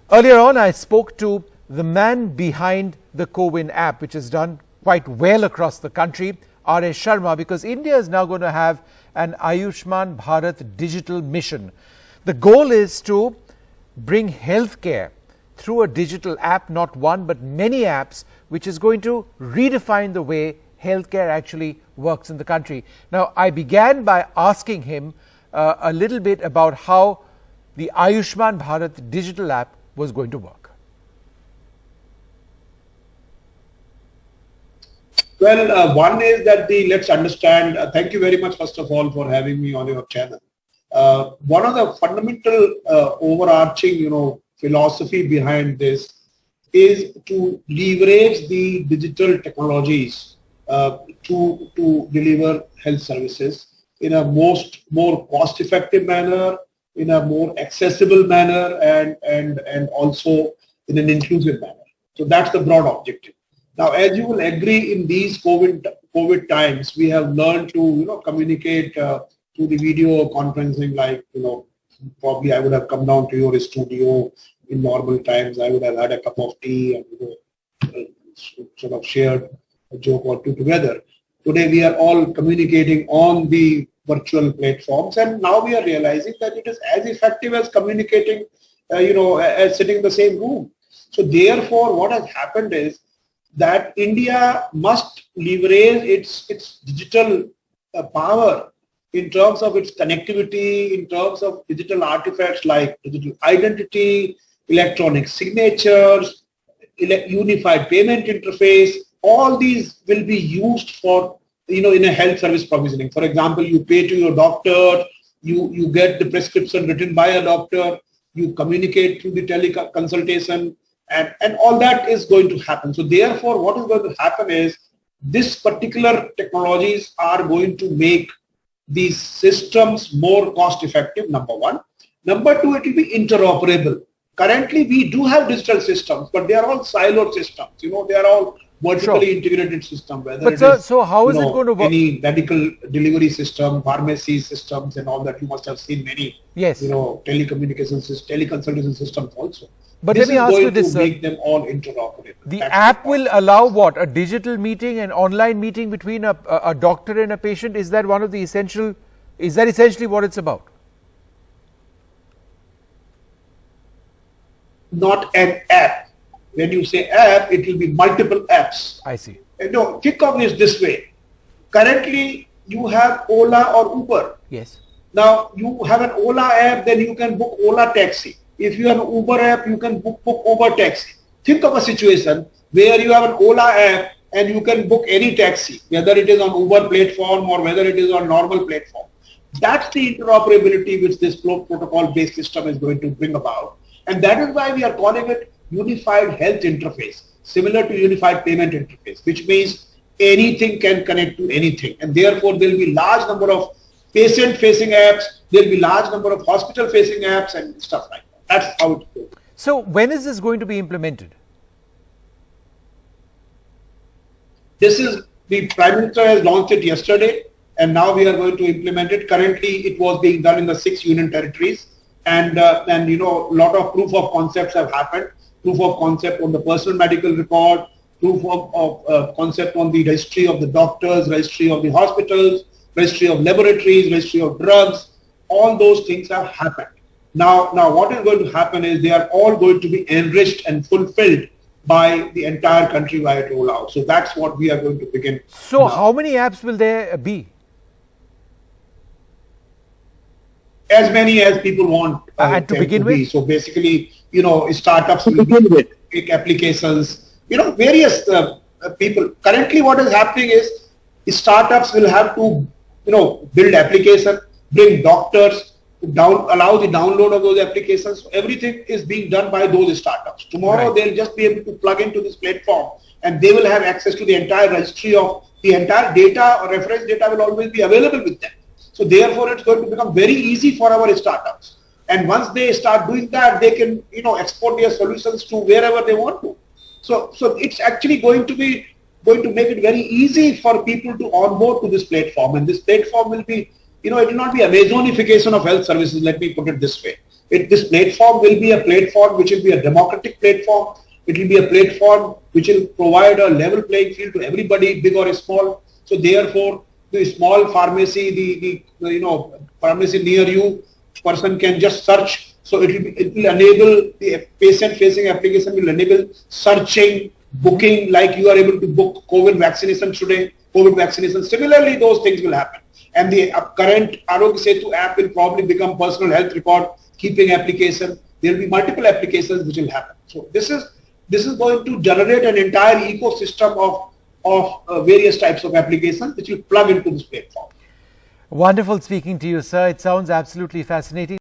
Earlier on, I spoke to the man behind the CoWIN app, which has done quite well across the country, R.S. Sharma, because India is now going to have an Ayushman Bharat digital mission. The goal is to bring healthcare through a digital app, not one, but many apps, which is going to redefine the way healthcare actually works in the country. Now, I began by asking him a little bit about how the Ayushman Bharat digital app was going to work. Well, one is that let's understand, thank you very much first of all for having me on your channel. One of the fundamental overarching, philosophy behind this is to leverage the digital technologies to deliver health services in a more cost-effective manner, in a more accessible manner, and also in an inclusive manner. So that's the broad objective. Now, as you will agree, in these COVID times, we have learned to communicate through the video conferencing. Like probably I would have come down to your studio in normal times. I would have had a cup of tea and sort of shared a joke or two together. Today we are all communicating on the virtual platforms, and now we are realizing that it is as effective as communicating, as sitting in the same room. So therefore, what has happened is that India must leverage its digital power in terms of its connectivity, in terms of digital artifacts like digital identity, electronic signatures, unified payment interface. All these will be used for in a health service provisioning. For example, you pay to your doctor, you get the prescription written by a doctor, you communicate through the teleconsultation, and all that is going to happen. So therefore, what is going to happen is this particular technologies are going to make these systems more cost effective, number one. Number two, it will be interoperable. Currently, we do have digital systems, but they are all siloed systems. They are all vertically integrated system, whether so how is it going to work? Any medical delivery system, pharmacy systems, and all that. You must have seen many, telecommunications, teleconsultation systems also. But let me ask you this, sir. Make them all interoperable. The app will allow what? A digital meeting, an online meeting between a doctor and a patient. Is that one of the essential? Is that essentially what it's about? Not an app. When you say app, it will be multiple apps. I see. Think of this this way. Currently, you have Ola or Uber. Yes. Now, you have an Ola app, then you can book Ola taxi. If you have an Uber app, you can book Uber taxi. Think of a situation where you have an Ola app and you can book any taxi, whether it is on Uber platform or whether it is on normal platform. That's the interoperability which this protocol-based system is going to bring about. And that is why we are calling it unified health interface, similar to unified payment interface, which means anything can connect to anything. And therefore, there will be large number of patient-facing apps, there will be large number of hospital-facing apps and stuff like that. That's how it goes. So when is this going to be implemented? The Prime Minister has launched it yesterday, and now we are going to implement it. Currently, it was being done in the 6 union territories, and a lot of proof of concepts have happened. Proof of concept on the personal medical record, proof of concept on the registry of the doctors, registry of the hospitals, registry of laboratories, registry of drugs. All those things have happened. Now what is going to happen is they are all going to be enriched and fulfilled by the entire countrywide rollout. So that's what we are going to begin. So now, how many apps will there be? As many as people want. And to begin with? So basically, startups will begin with big applications, various people. Currently what is happening is startups will have to, build application, bring doctors, allow the download of those applications. So everything is being done by those startups. Tomorrow they'll just be able to plug into this platform and they will have access to the entire registry of the entire data or reference data will always be available with them. So therefore, it's going to become very easy for our startups. And once they start doing that, they can, export their solutions to wherever they want to. So it's actually going to make it very easy for people to onboard to this platform. And this platform will be, it will not be Amazonification of health services. Let me put it this way. This platform will be a platform which will be a democratic platform. It will be a platform which will provide a level playing field to everybody, big or small. So therefore, the small pharmacy, the pharmacy near you, person can just search. So it will enable the patient-facing application will enable searching, booking, like you are able to book COVID vaccination today, COVID vaccination. Similarly, those things will happen. And the current Arogya Setu app will probably become personal health record keeping application. There will be multiple applications which will happen. So this is going to generate an entire ecosystem of various types of applications which will plug into this platform. Wonderful speaking to you, sir. It sounds absolutely fascinating.